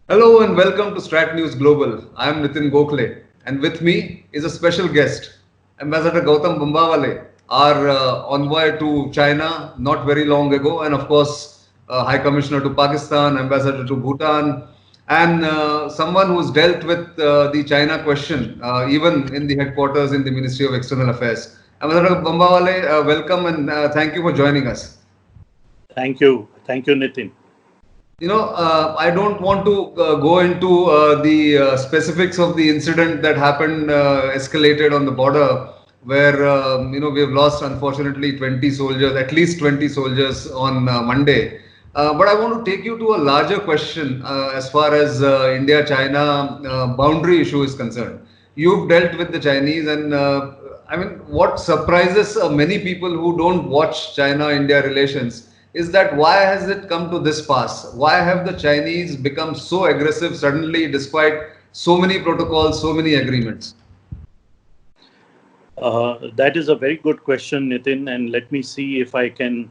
Hello and welcome to StratNews Global. I am Nitin Gokhale, and with me is a special guest, Ambassador Gautam Bambawale, our envoy to China not very long ago, and of course, High Commissioner to Pakistan, Ambassador to Bhutan, and someone who's dealt with the China question, even in the headquarters in the Ministry of External Affairs. Ambassador Bambawale, welcome and thank you for joining us. Thank you. Thank you, Nitin. I don't want to go into the specifics of the incident that happened, escalated on the border, where we have lost unfortunately 20 soldiers, at least 20 soldiers on Monday. But I want to take you to a larger question as far as India-China boundary issue is concerned. You've dealt with the Chinese, and what surprises many people who don't watch China-India relations is that why has it come to this pass? Why have the Chinese become so aggressive suddenly despite so many protocols, so many agreements? That is a very good question, Nitin, and let me see if I can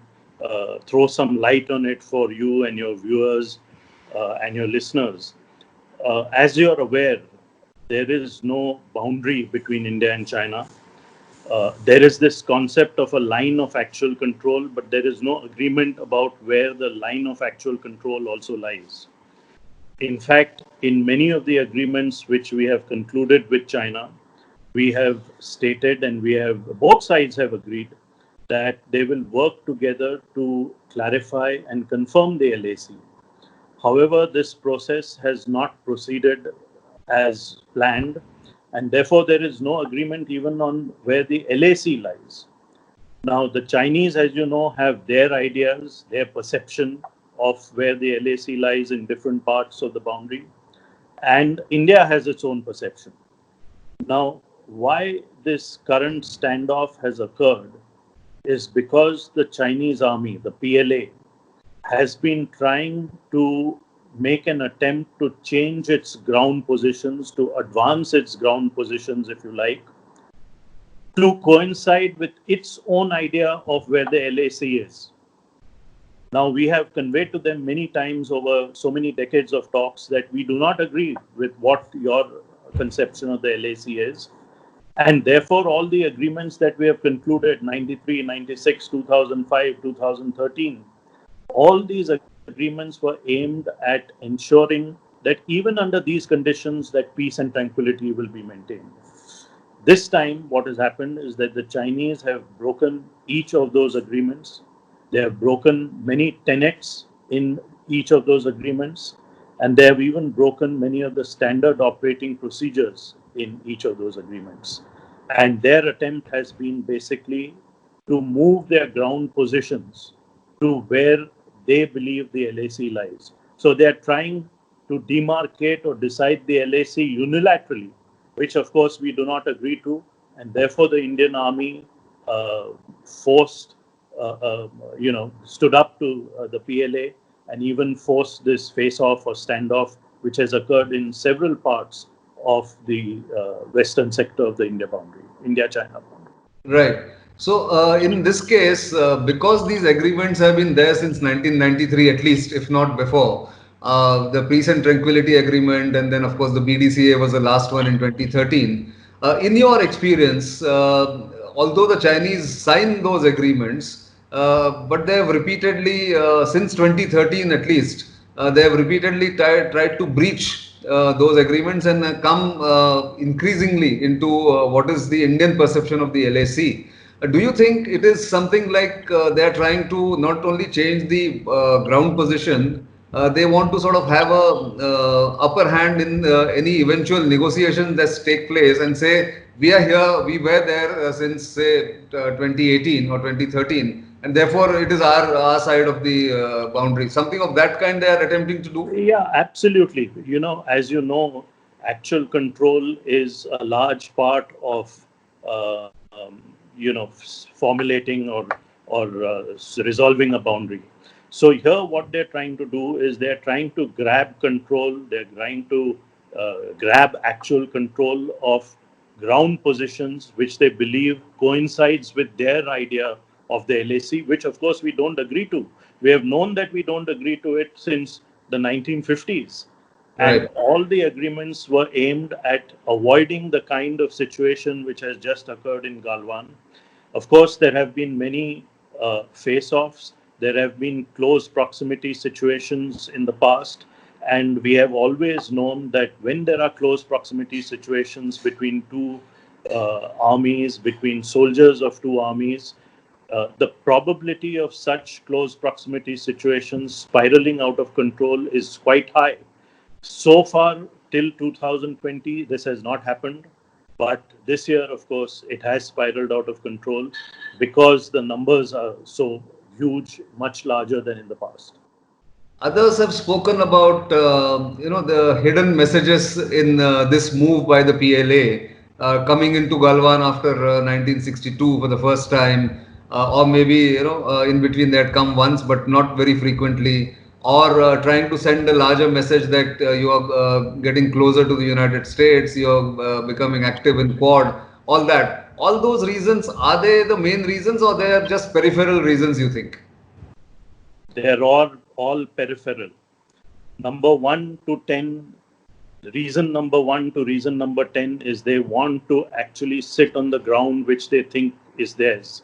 throw some light on it for you and your viewers and your listeners. As you are aware, there is no boundary between India and China. There is this concept of a line of actual control, but there is no agreement about where the line of actual control also lies. In fact, in many of the agreements which we have concluded with China, we have stated and both sides have agreed that they will work together to clarify and confirm the LAC. However, this process has not proceeded as planned, and therefore there is no agreement even on where the LAC lies. Now, the Chinese, as you know, have their ideas, their perception of where the LAC lies in different parts of the boundary, and India has its own perception. Now, why this current standoff has occurred is because the Chinese army, the PLA, has been trying to make an attempt to change its ground positions, to advance its ground positions, if you like, to coincide with its own idea of where the LAC is. Now, we have conveyed to them many times over so many decades of talks that we do not agree with what your conception of the LAC is. And therefore, all the agreements that we have concluded, 93, 96, 2005, 2013, all these agreements were aimed at ensuring that even under these conditions, that peace and tranquility will be maintained. This time, what has happened is that the Chinese have broken each of those agreements. They have broken many tenets in each of those agreements, and they have even broken many of the standard operating procedures in each of those agreements. And their attempt has been basically to move their ground positions to where they believe the LAC lies. So they are trying to demarcate or decide the LAC unilaterally, which of course we do not agree to, and therefore the Indian Army stood up to the PLA and even forced this face-off or standoff, which has occurred in several parts of the western sector of the India-China boundary. Right. So, in this case, because these agreements have been there since 1993, at least, if not before, the Peace and Tranquility Agreement, and then, of course, the BDCA was the last one in 2013. In your experience, although the Chinese signed those agreements, but they have repeatedly, since 2013 at least, they have repeatedly tried to breach those agreements and come increasingly into what is the Indian perception of the LAC. Do you think it is something like they are trying to not only change the ground position, they want to sort of have a upper hand in any eventual negotiations that take place and say, we are here, we were there since say 2018 or 2013, and therefore it is our side of the boundary. Something of that kind they are attempting to do? Yeah, absolutely. As you know, actual control is a large part of, formulating or resolving a boundary. So here, what they're trying to do is they're trying to grab control. They're trying to grab actual control of ground positions, which they believe coincides with their idea of the LAC, which of course we don't agree to. We have known that we don't agree to it since the 1950s. And Right. all the agreements were aimed at avoiding the kind of situation which has just occurred in Galwan. Of course, there have been many face offs, there have been close proximity situations in the past, and we have always known that when there are close proximity situations between two armies, between soldiers of two armies, the probability of such close proximity situations spiraling out of control is quite high. So far, till 2020, this has not happened. But this year, of course, it has spiraled out of control because the numbers are so huge, much larger than in the past. Others have spoken about the hidden messages in this move by the PLA coming into Galwan after 1962 for the first time, or maybe in between they had come once but not very frequently, or trying to send a larger message that you are getting closer to the United States, you are becoming active in Quad, all that. All those reasons, are they the main reasons or they are just peripheral reasons, you think? They are all peripheral. Number 1 to 10, reason number 1 to reason number 10 is they want to actually sit on the ground which they think is theirs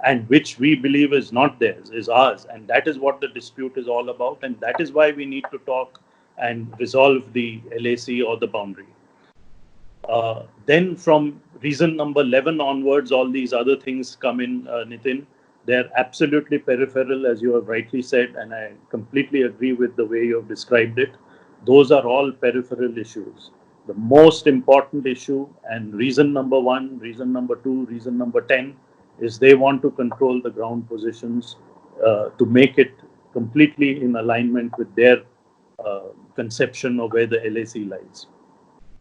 and which we believe is not theirs, is ours. And that is what the dispute is all about. And that is why we need to talk and resolve the LAC or the boundary. Then from reason number 11 onwards, all these other things come in, Nitin. They're absolutely peripheral, as you have rightly said, and I completely agree with the way you have described it. Those are all peripheral issues. The most important issue, and reason number 1, reason number 2, reason number 10, is they want to control the ground positions to make it completely in alignment with their conception of where the LAC lies.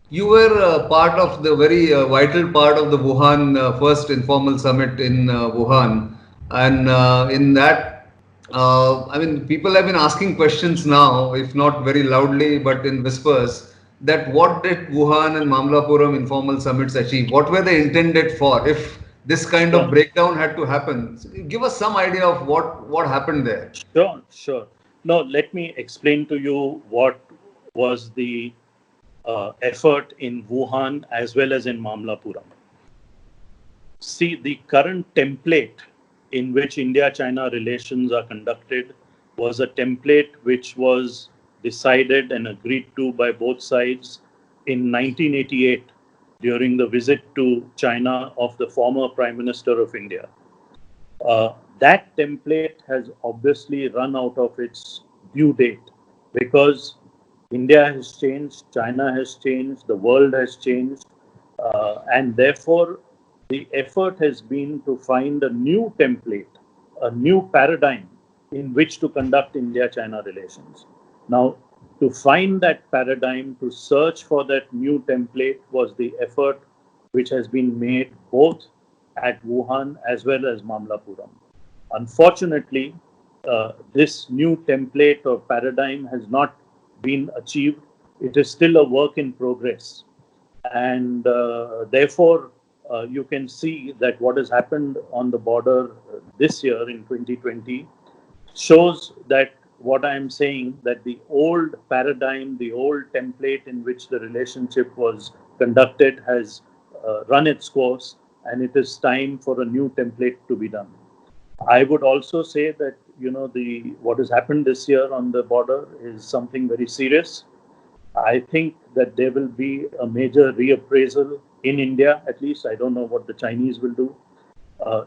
You were part of the very vital part of the Wuhan first informal summit in Wuhan, and in that, I mean, people have been asking questions now, if not very loudly, but in whispers, that what did Wuhan and Mamlapuram informal summits achieve? What were they intended for? If this kind of Sure. breakdown had to happen, give us some idea of what happened there. Sure, sure. Now, let me explain to you what was the effort in Wuhan as well as in Mamlapuram. See, the current template in which India China relations are conducted was a template which was decided and agreed to by both sides in 1988 during the visit to China of the former Prime Minister of India. That template has obviously run out of its due date because India has changed, China has changed, the world has changed, and therefore the effort has been to find a new template, a new paradigm in which to conduct India China relations. Now, to find that paradigm, to search for that new template was the effort which has been made both at Wuhan as well as Mamlapuram. Unfortunately, this new template or paradigm has not been achieved. It is still a work in progress. And therefore, you can see that what has happened on the border this year in 2020 shows that what I am saying, that the old paradigm, the old template in which the relationship was conducted has run its course, and it is time for a new template to be done. I would also say that the what has happened this year on the border is something very serious. I think that there will be a major reappraisal in India, at least. I don't know what the Chinese will do.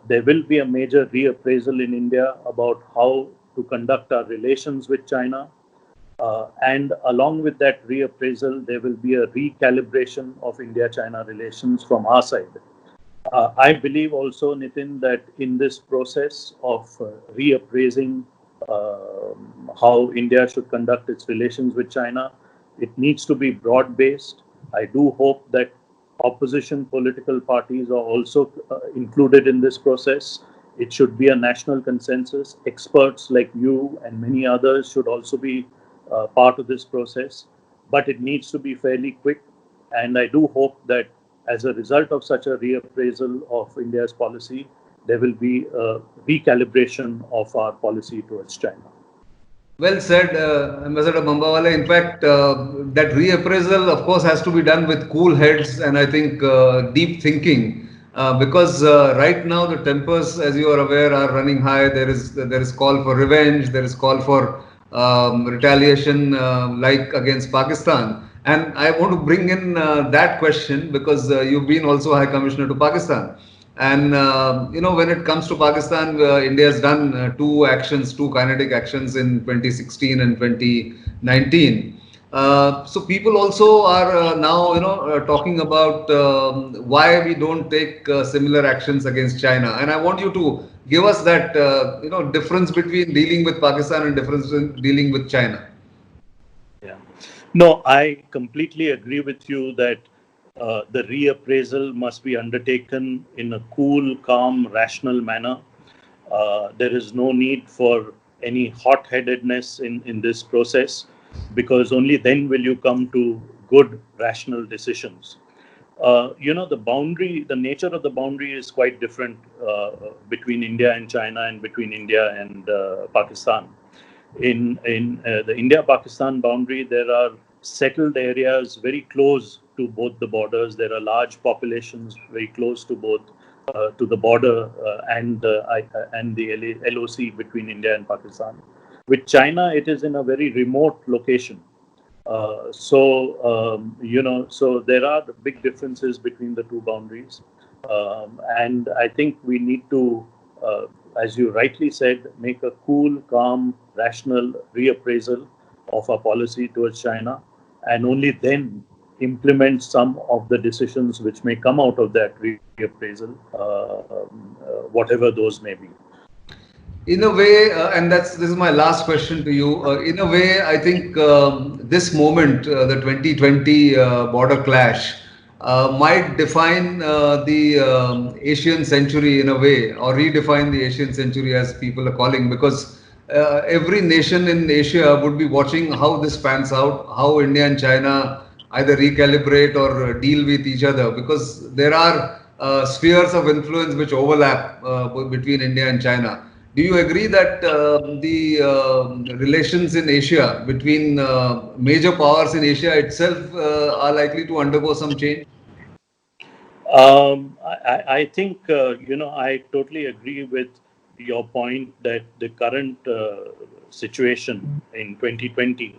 There will be a major reappraisal in India about how to conduct our relations with China. And along with that reappraisal, there will be a recalibration of India China relations from our side. I believe also, Nitin, that in this process of reappraising how India should conduct its relations with China, it needs to be broad based. I do hope that opposition political parties are also included in this process. It should be a national consensus. Experts like you and many others should also be part of this process, but it needs to be fairly quick. And I do hope that as a result of such a reappraisal of India's policy, there will be a recalibration of our policy towards China. Well said, Ambassador Bambawale. In fact, that reappraisal, of course, has to be done with cool heads and I think deep thinking, because right now the tempers, as you are aware, are running high. There is call for revenge. There is call for retaliation, like against Pakistan. And I want to bring in that question because you've been also High Commissioner to Pakistan. And when it comes to Pakistan, India has done two kinetic actions in 2016 and 2019. So people also are now, talking about why we don't take similar actions against China. And I want you to give us that, difference between dealing with Pakistan and difference in dealing with China. Yeah. No, I completely agree with you that the reappraisal must be undertaken in a cool, calm, rational manner. There is no need for any hot headedness in this process, because only then will you come to good, rational decisions. The nature of the boundary is quite different between India and China and between India and Pakistan. In the India-Pakistan boundary, there are settled areas very close to both the borders. There are large populations very close to both to the border and the LOC between India and Pakistan. With China, it is in a very remote location. So there are big differences between the two boundaries, and I think we need to, as you rightly said, make a cool, calm, rational reappraisal of our policy towards China, and only then implement some of the decisions which may come out of that reappraisal, whatever those may be. In a way, and this is my last question to you. In a way, I think this moment, the 2020 border clash, might define the Asian century in a way, or redefine the Asian century as people are calling, because every nation in Asia would be watching how this pans out, how India and China either recalibrate or deal with each other, because there are spheres of influence which overlap between India and China. Do you agree that the relations in Asia between major powers in Asia itself are likely to undergo some change? I think, I totally agree with your point that the current situation in 2020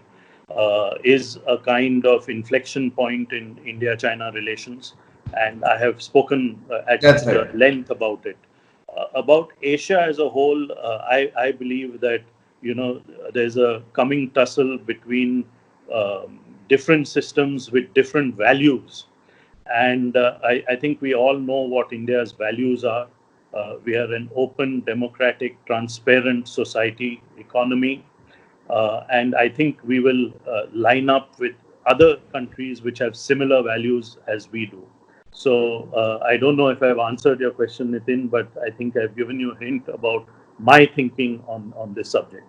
is a kind of inflection point in India-China relations, and I have spoken at That's right. length about it. About Asia as a whole, I believe that, there's a coming tussle between different systems with different values, and I think we all know what India's values are. We are an open, democratic, transparent society, economy. And I think we will line up with other countries which have similar values as we do. So I don't know if I've answered your question, Nitin, but I think I've given you a hint about my thinking on this subject.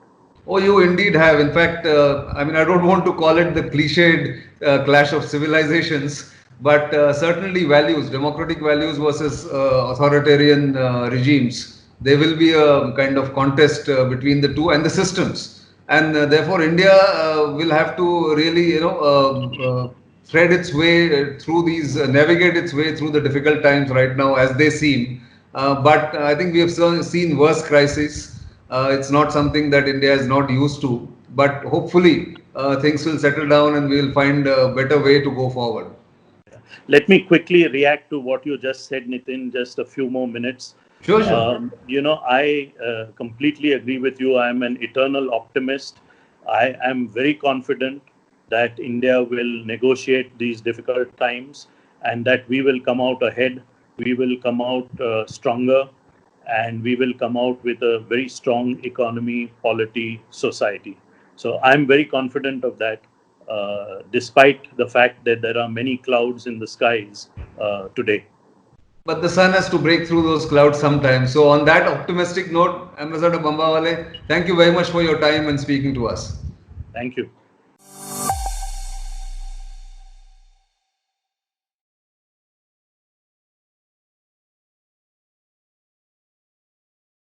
Oh, you indeed have. In fact, I mean, I don't want to call it the cliched clash of civilizations, but certainly values, democratic values versus authoritarian regimes. There will be a kind of contest between the two and the systems, and therefore India will have to really, thread its way through these, navigate its way through the difficult times right now as they seem. But I think we have seen worse crises. It's not something that India is not used to, but hopefully things will settle down and we will find a better way to go forward. Let me quickly react to what you just said, Nitin, just a few more minutes. Sure, sure. I completely agree with you. I'm an eternal optimist. I am very confident that India will negotiate these difficult times and that we will come out ahead. We will come out stronger, and we will come out with a very strong economy, polity, society. So I'm very confident of that, despite the fact that there are many clouds in the skies today. But the sun has to break through those clouds sometime. So, on that optimistic note, Ambassador Bambawale, thank you very much for your time and speaking to us. Thank you.